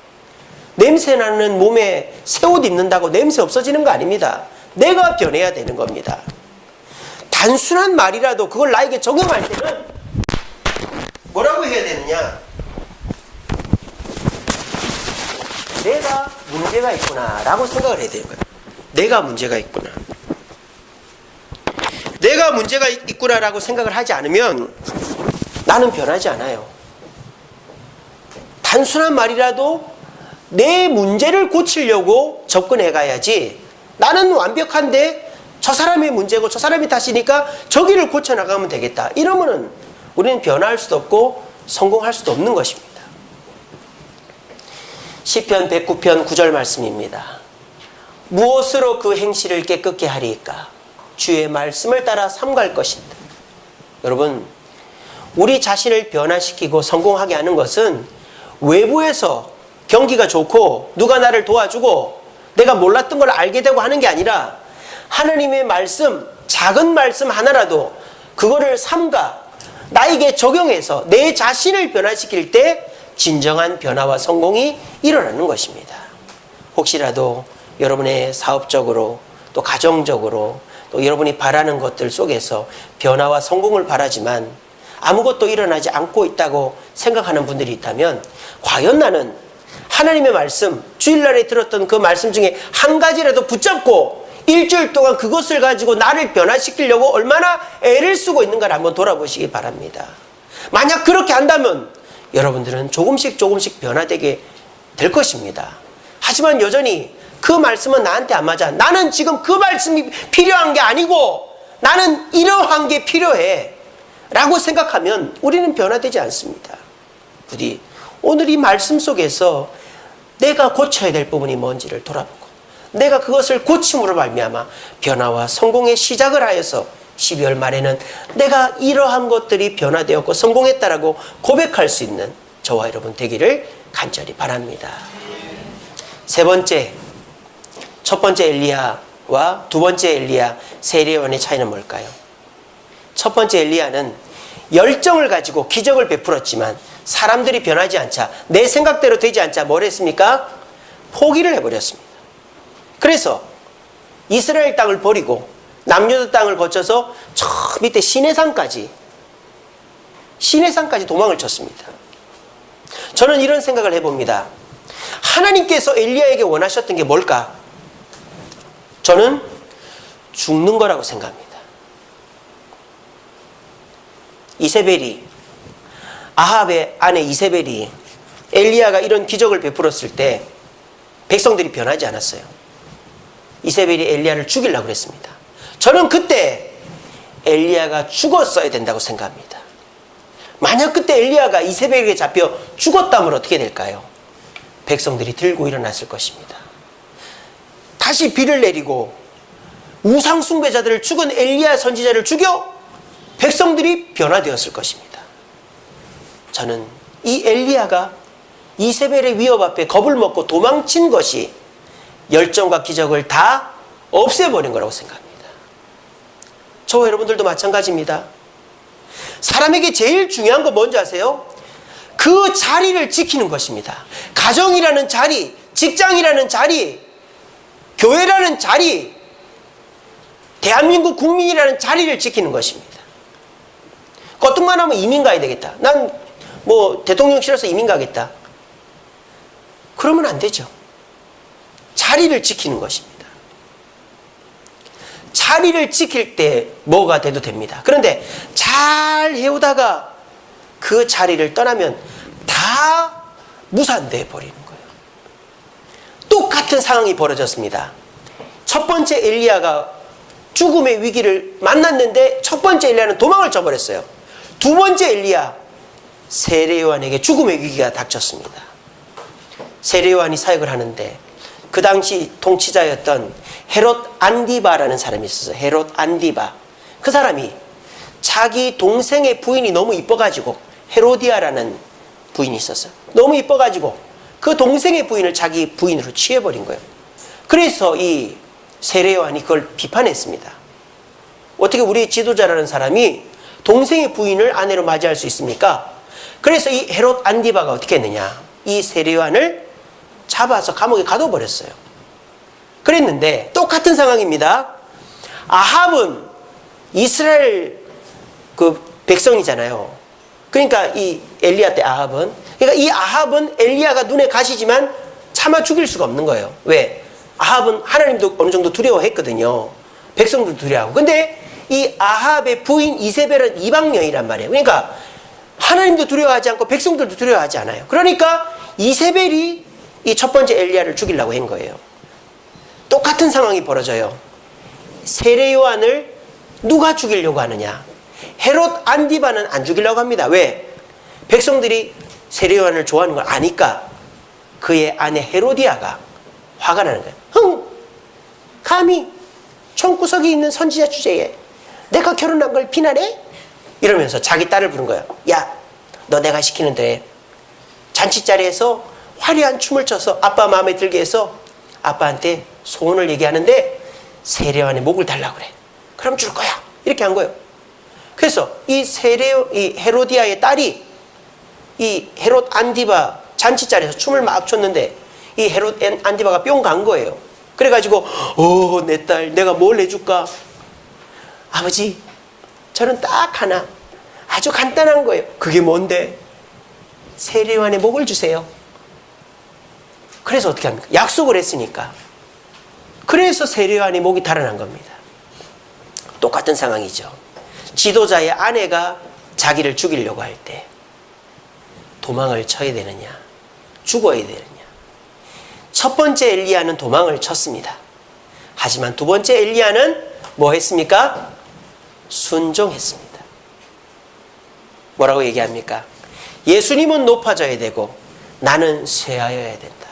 냄새 나는 몸에 새 옷 입는다고 냄새 없어지는 거 아닙니다. 내가 변해야 되는 겁니다. 단순한 말이라도 그걸 나에게 적용할 때는 뭐라고 해야 되느냐? 내가 문제가 있구나 라고 생각을 해야 되는 거예요. 내가 문제가 있구나. 내가 문제가 있구나 라고 생각을 하지 않으면 나는 변하지 않아요. 단순한 말이라도 내 문제를 고치려고 접근해 가야지 나는 완벽한데 저 사람의 문제고 저 사람이 탓이니까 저기를 고쳐나가면 되겠다. 이러면은 우리는 변화할 수도 없고 성공할 수도 없는 것입니다. 시편 109편 9절 말씀입니다. 무엇으로 그 행실을 깨끗게 하리이까? 주의 말씀을 따라 삼갈 것인다. 여러분, 우리 자신을 변화시키고 성공하게 하는 것은 외부에서 경기가 좋고 누가 나를 도와주고 내가 몰랐던 걸 알게 되고 하는 게 아니라 하나님의 말씀, 작은 말씀 하나라도 그거를 삼가 나에게 적용해서 내 자신을 변화시킬 때 진정한 변화와 성공이 일어나는 것입니다. 혹시라도 여러분의 사업적으로 또 가정적으로 또 여러분이 바라는 것들 속에서 변화와 성공을 바라지만 아무것도 일어나지 않고 있다고 생각하는 분들이 있다면, 과연 나는 하나님의 말씀, 주일날에 들었던 그 말씀 중에 한 가지라도 붙잡고 일주일 동안 그것을 가지고 나를 변화시키려고 얼마나 애를 쓰고 있는가를 한번 돌아보시기 바랍니다. 만약 그렇게 한다면 여러분들은 조금씩 변화되게 될 것입니다. 하지만 여전히 그 말씀은 나한테 안 맞아, 나는 지금 그 말씀이 필요한 게 아니고 나는 이러한 게 필요해 라고 생각하면 우리는 변화되지 않습니다. 부디 오늘 이 말씀 속에서 내가 고쳐야 될 부분이 뭔지를 돌아보고, 내가 그것을 고침으로 말미암아 변화와 성공의 시작을 하여서 12월 말에는 내가 이러한 것들이 변화되었고 성공했다라고 고백할 수 있는 저와 여러분 되기를 간절히 바랍니다. 세 번째, 첫 번째 엘리야와 두 번째 엘리야, 세례요한의 차이는 뭘까요? 첫 번째 엘리야는 열정을 가지고 기적을 베풀었지만 사람들이 변하지 않자, 내 생각대로 되지 않자 뭘 했습니까? 포기를 해버렸습니다. 그래서 이스라엘 땅을 버리고 남유다 땅을 거쳐서 저 밑에 시내산까지 도망을 쳤습니다. 저는 이런 생각을 해봅니다. 하나님께서 엘리야에게 원하셨던 게 뭘까? 저는 죽는 거라고 생각합니다. 이세벨이, 아합의 아내 이세벨이 엘리야가 이런 기적을 베풀었을 때 백성들이 변하지 않았어요. 이세벨이 엘리야를 죽이려고 그랬습니다. 저는 그때 엘리야가 죽었어야 된다고 생각합니다. 만약 그때 엘리야가 이세벨에게 잡혀 죽었다면 어떻게 될까요? 백성들이 들고 일어났을 것입니다. 다시 비를 내리고 우상 숭배자들을, 죽은 엘리야 선지자를 죽여 백성들이 변화되었을 것입니다. 저는 이 엘리야가 이세벨의 위협 앞에 겁을 먹고 도망친 것이 열정과 기적을 다 없애버린 거라고 생각합니다. 저와 여러분들도 마찬가지입니다. 사람에게 제일 중요한 건 뭔지 아세요? 그 자리를 지키는 것입니다. 가정이라는 자리, 직장이라는 자리, 교회라는 자리, 대한민국 국민이라는 자리를 지키는 것입니다. 껐뚱만 하면 이민 가야 되겠다. 난 뭐 대통령 싫어서 이민 가겠다. 그러면 안 되죠. 자리를 지키는 것입니다. 자리를 지킬 때 뭐가 돼도 됩니다. 그런데 잘 해오다가 그 자리를 떠나면 다 무산돼 버리는 거예요. 똑같은 상황이 벌어졌습니다. 첫 번째 엘리야가 죽음의 위기를 만났는데 첫 번째 엘리야는 도망을 쳐버렸어요. 두 번째 엘리야, 세례요한에게 죽음의 위기가 닥쳤습니다. 세례요한이 사역을 하는데 그 당시 통치자였던 헤롯 안디바라는 사람이 있었어요. 헤롯 안디바. 그 사람이 자기 동생의 부인이 너무 이뻐가지고, 헤로디아라는 부인이 있었어요. 너무 이뻐가지고 그 동생의 부인을 자기 부인으로 취해버린 거예요. 그래서 이 세례요한이 그걸 비판했습니다. 어떻게 우리 지도자라는 사람이 동생의 부인을 아내로 맞이할 수 있습니까? 그래서 이 헤롯 안디바가 어떻게 했느냐, 이 세례요한을 잡아서 감옥에 가둬버렸어요. 그랬는데 똑같은 상황입니다. 아합은 이스라엘 그 백성이잖아요. 그러니까 이 엘리야 때 아합은, 그러니까 이 아합은 엘리야가 눈에 가시지만 차마 죽일 수가 없는 거예요. 왜? 아합은 하나님도 어느 정도 두려워했거든요. 백성도 두려워하고. 근데 이 아합의 부인 이세벨은 이방 여인이란 말이에요. 그러니까 하나님도 두려워하지 않고 백성들도 두려워하지 않아요. 그러니까 이세벨이 이 첫 번째 엘리야를 죽이려고 한 거예요. 똑같은 상황이 벌어져요. 세례요한을 누가 죽이려고 하느냐? 헤롯 안디바는 안 죽이려고 합니다. 왜? 백성들이 세례요한을 좋아하는 걸 아니까 그의 아내 헤로디아가 화가 나는 거예요. 흥! 감히 총구석에 있는 선지자 주제에 내가 결혼한 걸 비난해? 이러면서 자기 딸을 부른 거예요. 야, 너 내가 시키는 대로 잔치자리에서 화려한 춤을 춰서 아빠 마음에 들게 해서 아빠한테 소원을 얘기하는데 세례요한의 목을 달라고 그래. 그럼 줄 거야. 이렇게 한 거예요. 그래서 이 헤로디아의 딸이 이 헤롯 안디바 잔치자리에서 춤을 막 췄는데 이 헤롯 안디바가 뿅 간 거예요. 그래가지고 내 딸 내가 뭘 해줄까? 아버지, 저는 딱 하나, 아주 간단한 거예요. 그게 뭔데? 세례요한의 목을 주세요. 그래서 어떻게 합니까? 약속을 했으니까. 그래서 세례요한의 목이 달아난 겁니다. 똑같은 상황이죠. 지도자의 아내가 자기를 죽이려고 할 때 도망을 쳐야 되느냐, 죽어야 되느냐. 첫 번째 엘리야는 도망을 쳤습니다. 하지만 두 번째 엘리야는 뭐 했습니까? 순종했습니다. 뭐라고 얘기합니까? 예수님은 높아져야 되고 나는 쇠하여야 된다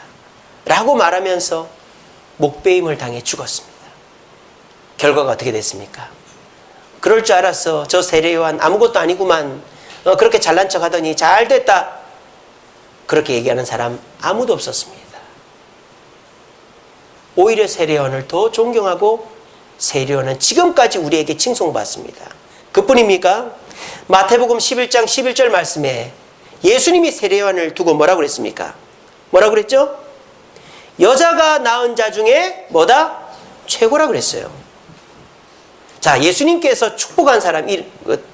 라고 말하면서 목베임을 당해 죽었습니다. 결과가 어떻게 됐습니까? 그럴 줄 알았어. 저 세례요한 아무것도 아니구만. 그렇게 잘난 척 하더니 잘 됐다. 그렇게 얘기하는 사람 아무도 없었습니다. 오히려 세례요한을 더 존경하고 세례요한은 지금까지 우리에게 칭송받습니다. 그뿐입니까? 마태복음 11장 11절 말씀에 예수님이 세례요한을 두고 뭐라고 그랬습니까? 뭐라고 그랬죠? 여자가 낳은 자 중에 뭐다? 최고라고 그랬어요. 자, 예수님께서 축복한 사람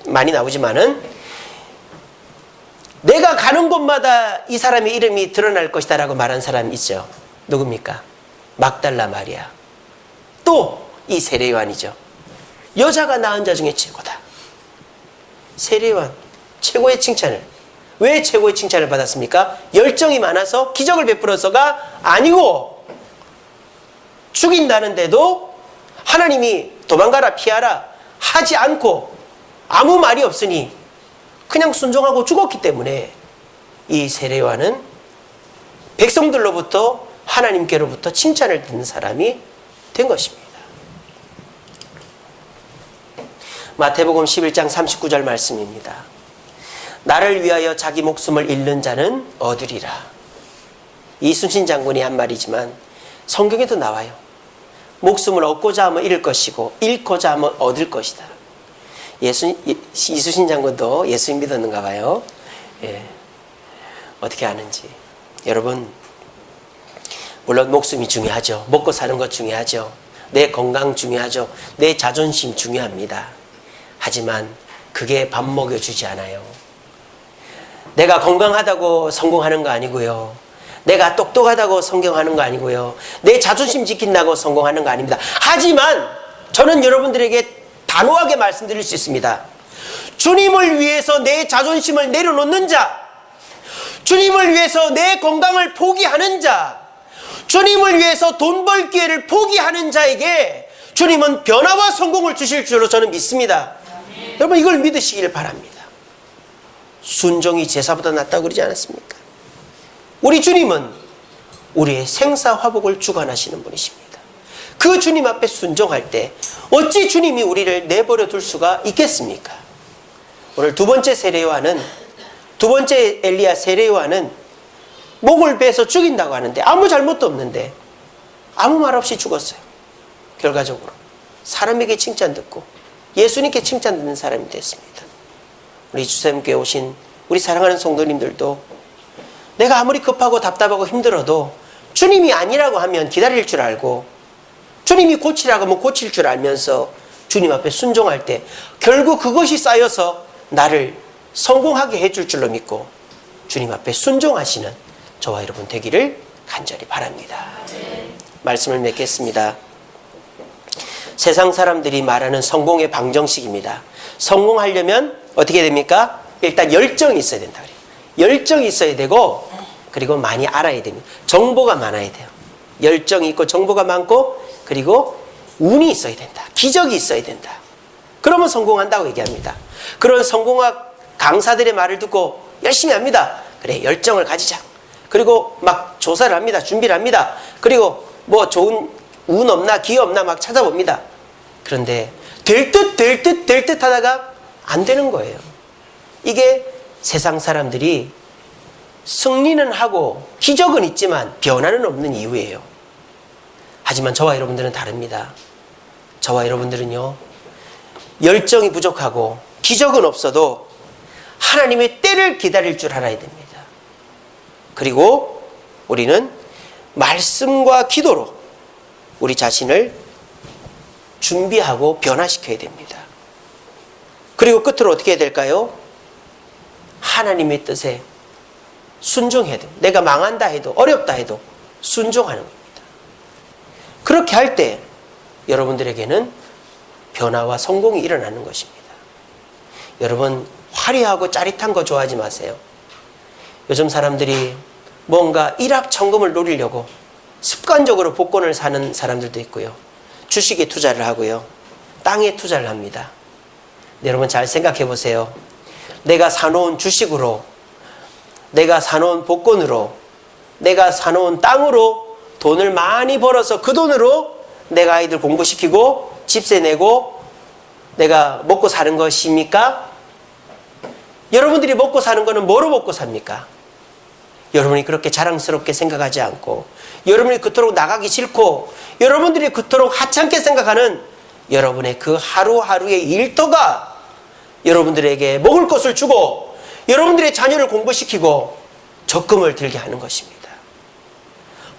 많이 나오지만은 내가 가는 곳마다 이 사람의 이름이 드러날 것이다 라고 말한 사람 있죠. 누굽니까? 막달라 마리아. 또 이 세례요한이죠. 여자가 낳은 자 중에 최고다. 세례요한 최고의 칭찬을. 왜 최고의 칭찬을 받았습니까? 열정이 많아서 기적을 베풀어서가 아니고 죽인다는데도 하나님이 도망가라 피하라 하지 않고 아무 말이 없으니 그냥 순종하고 죽었기 때문에 이 세례요한은 백성들로부터 하나님께로부터 칭찬을 듣는 사람이 된 것입니다. 마태복음 11장 39절 말씀입니다. 나를 위하여 자기 목숨을 잃는 자는 얻으리라. 이순신 장군이 한 말이지만 성경에도 나와요. 목숨을 얻고자 하면 잃을 것이고 잃고자 하면 얻을 것이다. 이순신 장군도 예수님 믿었는가 봐요. 예. 어떻게 아는지. 여러분, 물론 목숨이 중요하죠. 먹고 사는 것 중요하죠. 내 건강 중요하죠. 내 자존심 중요합니다. 하지만 그게 밥 먹여주지 않아요. 내가 건강하다고 성공하는 거 아니고요. 내가 똑똑하다고 성공하는 거 아니고요. 내 자존심 지킨다고 성공하는 거 아닙니다. 하지만 저는 여러분들에게 단호하게 말씀드릴 수 있습니다. 주님을 위해서 내 자존심을 내려놓는 자, 주님을 위해서 내 건강을 포기하는 자, 주님을 위해서 돈 벌 기회를 포기하는 자에게 주님은 변화와 성공을 주실 줄로 저는 믿습니다. 여러분, 이걸 믿으시길 바랍니다. 순종이 제사보다 낫다고 그러지 않았습니까? 우리 주님은 우리의 생사화복을 주관하시는 분이십니다. 그 주님 앞에 순종할 때 어찌 주님이 우리를 내버려 둘 수가 있겠습니까? 오늘 두 번째 엘리야 세례요한은 목을 베서 죽인다고 하는데 아무 잘못도 없는데 아무 말 없이 죽었어요. 결과적으로 사람에게 칭찬 듣고 예수님께 칭찬 듣는 사람이 됐습니다. 우리 주샘교회 오신 우리 사랑하는 성도님들도 내가 아무리 급하고 답답하고 힘들어도 주님이 아니라고 하면 기다릴 줄 알고 주님이 고치라고 하면 고칠 줄 알면서 주님 앞에 순종할 때 결국 그것이 쌓여서 나를 성공하게 해줄 줄로 믿고 주님 앞에 순종하시는 저와 여러분 되기를 간절히 바랍니다. 말씀을 맺겠습니다. 세상 사람들이 말하는 성공의 방정식입니다. 성공하려면 어떻게 됩니까? 일단 열정이 있어야 된다 그래요. 열정이 있어야 되고 그리고 많이 알아야 됩니다. 정보가 많아야 돼요. 열정이 있고 정보가 많고 그리고 운이 있어야 된다. 기적이 있어야 된다. 그러면 성공한다고 얘기합니다. 그런 성공학 강사들의 말을 듣고 열심히 합니다. 그래, 열정을 가지자. 그리고 막 조사를 합니다. 준비를 합니다. 그리고 뭐 좋은 운 없나 기회 없나 막 찾아봅니다. 그런데 될 듯 하다가 안 되는 거예요. 이게 세상 사람들이 승리는 하고 기적은 있지만 변화는 없는 이유예요. 하지만 저와 여러분들은 다릅니다. 저와 여러분들은요, 열정이 부족하고 기적은 없어도 하나님의 때를 기다릴 줄 알아야 됩니다. 그리고 우리는 말씀과 기도로 우리 자신을 준비하고 변화시켜야 됩니다. 그리고 끝으로 어떻게 해야 될까요? 하나님의 뜻에 순종해야 됩니다. 내가 망한다 해도 어렵다 해도 순종하는 겁니다. 그렇게 할 때 여러분들에게는 변화와 성공이 일어나는 것입니다. 여러분 화려하고 짜릿한 거 좋아하지 마세요. 요즘 사람들이 뭔가 일확천금을 노리려고 습관적으로 복권을 사는 사람들도 있고요. 주식에 투자를 하고요. 땅에 투자를 합니다. 여러분 잘 생각해 보세요. 내가 사놓은 주식으로, 내가 사놓은 복권으로, 내가 사놓은 땅으로 돈을 많이 벌어서 그 돈으로 내가 아이들 공부시키고 집세 내고 내가 먹고 사는 것입니까? 여러분들이 먹고 사는 거는 뭐로 먹고 삽니까? 여러분이 그렇게 자랑스럽게 생각하지 않고, 여러분이 그토록 나가기 싫고, 여러분들이 그토록 하찮게 생각하는 여러분의 그 하루하루의 일터가 여러분들에게 먹을 것을 주고 여러분들의 자녀를 공부시키고 적금을 들게 하는 것입니다.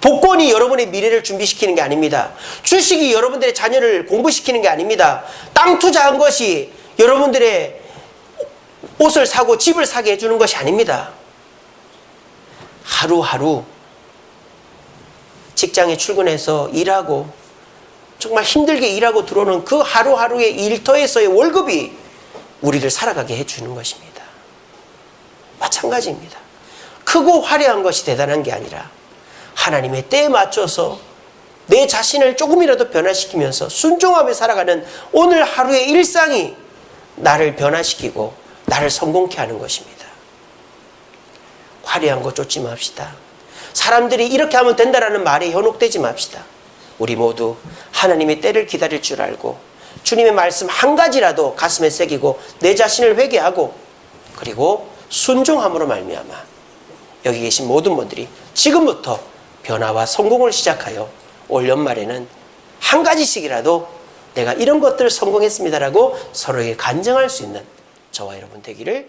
복권이 여러분의 미래를 준비시키는 게 아닙니다. 주식이 여러분들의 자녀를 공부시키는 게 아닙니다. 땅 투자한 것이 여러분들의 옷을 사고 집을 사게 해주는 것이 아닙니다. 하루하루 직장에 출근해서 일하고 정말 힘들게 일하고 들어오는 그 하루하루의 일터에서의 월급이 우리를 살아가게 해주는 것입니다. 마찬가지입니다. 크고 화려한 것이 대단한 게 아니라 하나님의 때에 맞춰서 내 자신을 조금이라도 변화시키면서 순종하며 살아가는 오늘 하루의 일상이 나를 변화시키고 나를 성공케 하는 것입니다. 화려한 거 쫓지 맙시다. 사람들이 이렇게 하면 된다라는 말에 현혹되지 맙시다. 우리 모두 하나님의 때를 기다릴 줄 알고 주님의 말씀 한 가지라도 가슴에 새기고 내 자신을 회개하고 그리고 순종함으로 말미암아 여기 계신 모든 분들이 지금부터 변화와 성공을 시작하여 올 연말에는 한 가지씩이라도 내가 이런 것들을 성공했습니다라고 서로에게 간증할 수 있는 저와 여러분 되기를